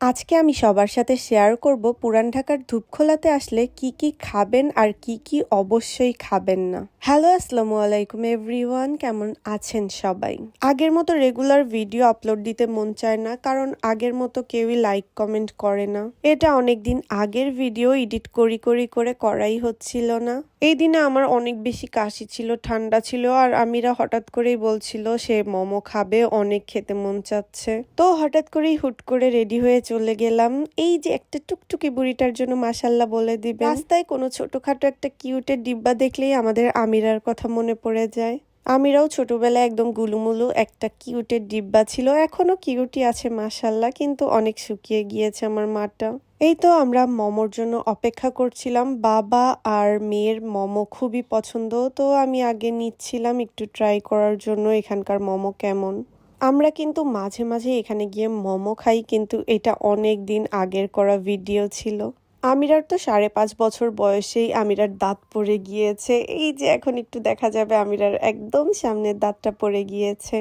আজকে আমি সবার সাথে শেয়ার করব পুরান ঢাকার ধূপখোলাতে আসলে কি কি খাবেন আর কি কি অবশ্যই খাবেন না। হ্যালো, আসসালামু আলাইকুম এভরিওয়ান, কেমন আছেন সবাই? আগের মতো রেগুলার ভিডিও আপলোড দিতে মন চায় না, কারণ আগের মতো কেউই লাইক কমেন্ট করে না। এটা অনেকদিন আগের ভিডিও, এডিট করে করাই হচ্ছিল না। এই দিনে আমার অনেক বেশি কাশি ছিল, ঠান্ডা ছিল, আর আমিরা হঠাৎ করেই বলছিল সে মোমো খাবে, অনেক খেতে মন চাচ্ছে। তো হঠাৎ করেই হুট করে রেডি হয়ে চলে গেলাম। এই যে একটা টুকটুকি বুড়িটার জন্য মাশাল্লাহ বলে দিবে। রাস্তায় কোনো ছোটখাটো একটা কিউটের ডিব্বা দেখলেই আমাদের আমিরার কথা মনে পড়ে যায়। আমিরাও ছোটবেলায় একদম গুলুমুলু একটা কিউটের ডিব্বা ছিল, এখনো কিউটই আছে মাশাল্লাহ, কিন্তু অনেক শুকিয়ে গিয়েছে আমার মাটা। এই তো আমরা মোমোর জন্য অপেক্ষা করছিলাম। বাবা আর মেয়ের মোমো খুবই পছন্দ, তো আমি আগে নিচ্ছিলাম একটু ট্রাই করার জন্য এখানকার মোমো কেমন। আমরা কিন্তু মাঝে মাঝে এখানে গিয়ে মোমো খাই, কিন্তু এটা অনেক দিন আগের করা ভিডিও ছিল। আমিরার তো 5.5 বছর বয়সেই আমিরার দাঁত পড়ে গিয়েছে। এই যে এখন একটু দেখা যাবে আমিরার একদম সামনের দাঁতটা পড়ে গিয়েছে।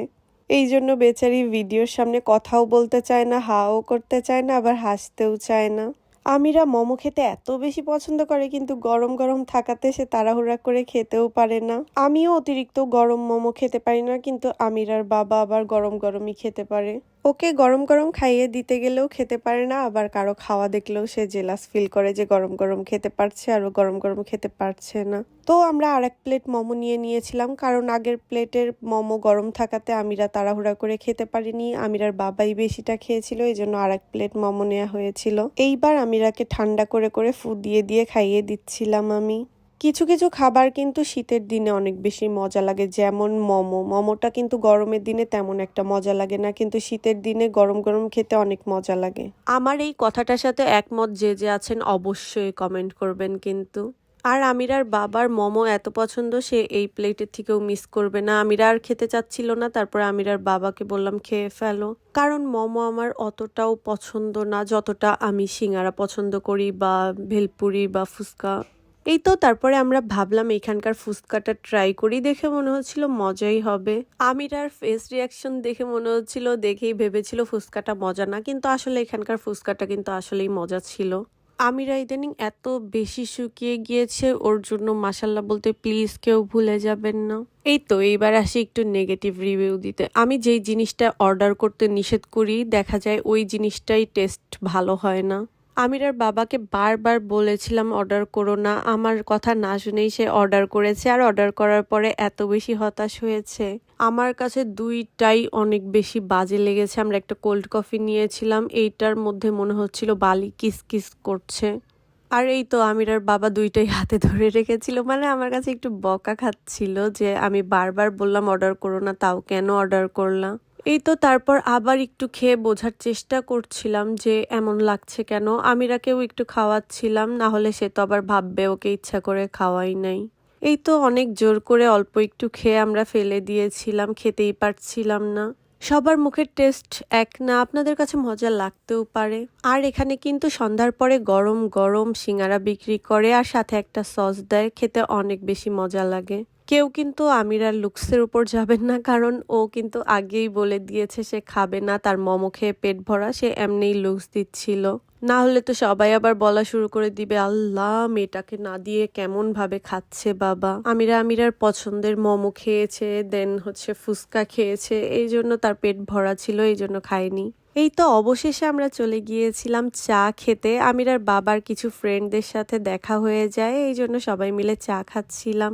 এই জন্য বেচারি ভিডিওর সামনে কথাও বলতে চায় না, হাও করতে চায় না, আবার হাসতেও চায় না। আমিরা মোমো খেতে এত বেশি পছন্দ করে, কিন্তু গরম গরম থাকাতে সে তাড়াহুড়া করে খেতেও পারে না। আমিও অতিরিক্ত গরম মোমো খেতে পারি না, কিন্তু আমিরার বাবা আবার গরম গরমই খেতে পারে। ওকে গরম গরম খাইয়ে দিতে গেলেও খেতে পারে না, আবার কারো খাওয়া দেখলেও সে জেলাস ফিল করে যে গরম গরম খেতে পারছে আর ও গরম গরম খেতে পারছে না। তো আমরা আরেক প্লেট মোমো নিয়েছিলাম, কারণ আগের প্লেটের মোমো গরম থাকাতে আমিরা তাড়াহুড়া করে খেতে পারিনি। আমিরার বাবাই বেশিটা খেয়েছিল, এই জন্য আরেক প্লেট মোমো নেওয়া হয়েছিল। এইবার আমিরাকে ঠান্ডা করে ফু দিয়ে খাইয়ে দিচ্ছিলাম আমি। কিছু কিছু খাবার কিন্তু শীতের দিনে অনেক বেশি মজা লাগে, যেমন মোমোটা কিন্তু গরমের দিনে তেমন একটা মজা লাগে না, কিন্তু শীতের দিনে গরম গরম খেতে অনেক মজা লাগে। আমার এই কথাটার সাথে একমত যে আছেন অবশ্যই কমেন্ট করবেন কিন্তু। আর আমিরার বাবার মোমো এত পছন্দ, সে এই প্লেটের থেকেও মিস করবে না। আমিরা আর খেতে চাচ্ছিল না, তারপর আমিরার বাবাকে বললাম খেয়ে ফেলো, কারণ মোমো আমার অতটাও পছন্দ না যতটা আমি সিঙ্গারা পছন্দ করি বা ভেলপুরি বা ফুচকা। এই তো তারপরে আমরা ভাবলাম এখানকার ফুচকাটা ট্রাই করি, দেখে মনে হচ্ছিল মজাই হবে। আমিরার ফেস রিয়াকশন দেখে মনে হচ্ছিল, দেখেই ভেবেছিল ফুচকাটা মজা না, কিন্তু আসলে এখানকার ফুচকাটা কিন্তু আসলেই মজা ছিল। আমিরা ইদানিং এত বেশি শুকিয়ে গিয়েছে, ওর জন্য মাশাল্লাহ বলতে প্লিজ কেউ ভুলে যাবেন না। এই তো এইবার আসি একটু নেগেটিভ রিভিউ দিতে। আমি যেই জিনিসটা অর্ডার করতে নিষেধ করি, দেখা যায় ওই জিনিসটাই টেস্ট ভালো হয় না। আমিরার বাবাকে বারবার বলেছিলাম অর্ডার করো না, আমার কথা না শুনেই সে অর্ডার করেছে, আর অর্ডার করার পরে এত বেশি হতাশ হয়েছে। আমার কাছে দুইটাই অনেক বেশি বাজে লেগেছে। আমরা একটা কোল্ড কফি নিয়েছিলাম, এইটার মধ্যে মনে হচ্ছিল বালি কিস করছে। আর এই তো আমিরার বাবা দুইটাই হাতে ধরে রেখেছিল, মানে আমার কাছে একটু বকা খাচ্ছিল যে আমি বারবার বললাম অর্ডার করো না, তাও কেন অর্ডার করলাম। এই তো তারপর আবার একটু খেয়ে বোঝার চেষ্টা করছিলাম যে এমন লাগছে কেন। আমিরাকেও একটু খাওয়াচ্ছিলাম, না হলে সে তো আবার ভাববে ওকে ইচ্ছা করে খাওয়াই নাই। এই তো অনেক জোর করে অল্প একটু খেয়ে আমরা ফেলে দিয়েছিলাম, খেতেই পারছিলাম না। সবার মুখের টেস্ট এক না, আপনাদের কাছে মজা লাগতেও পারে। আর এখানে কিন্তু সন্ধ্যার পরে গরম গরম সিঙ্গারা বিক্রি করে, আর সাথে একটা সস দেয়, খেতে অনেক বেশি মজা লাগে। কেউ কিন্তু আমিরার লুকসের উপর যাবেন না, কারণ ও কিন্তু আগেই বলে দিয়েছে সে খাবে না, তার মোমো খেয়ে পেট ভরা, সে এমনিই লুকস দিচ্ছিল। না হলে তো সবাই আবার বলা শুরু করে দিবে, আল্লাহ মেয়েটাকে না দিয়ে কেমন ভাবে খাচ্ছে বাবা। আমিরার পছন্দের মোমো খেয়েছে, দেন হচ্ছে ফুচকা খেয়েছে, এই জন্য তার পেট ভরা ছিল, এই জন্য খায়নি। এই তো অবশেষে আমরা চলে গিয়েছিলাম চা খেতে। আমিরার বাবার কিছু ফ্রেন্ডদের সাথে দেখা হয়ে যায়, এই জন্য সবাই মিলে চা খাচ্ছিলাম।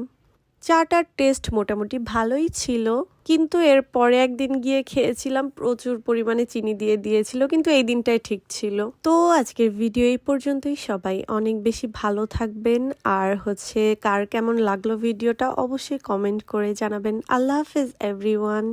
চাটার টেস্ট মোটামুটি ভালোই ছিল, কিন্তু এর পরে একদিন গিয়ে খেয়েছিলাম, প্রচুর পরিমাণে চিনি দিয়ে দিয়েছিল, কিন্তু এই দিনটাই ঠিক ছিল। তো আজকের ভিডিও এই পর্যন্তই। সবাই অনেক বেশি ভালো থাকবেন, আর হচ্ছে কার কেমন লাগলো ভিডিওটা অবশ্যই কমেন্ট করে জানাবেন। আল্লাহ হাফেজ এভরিওয়ান।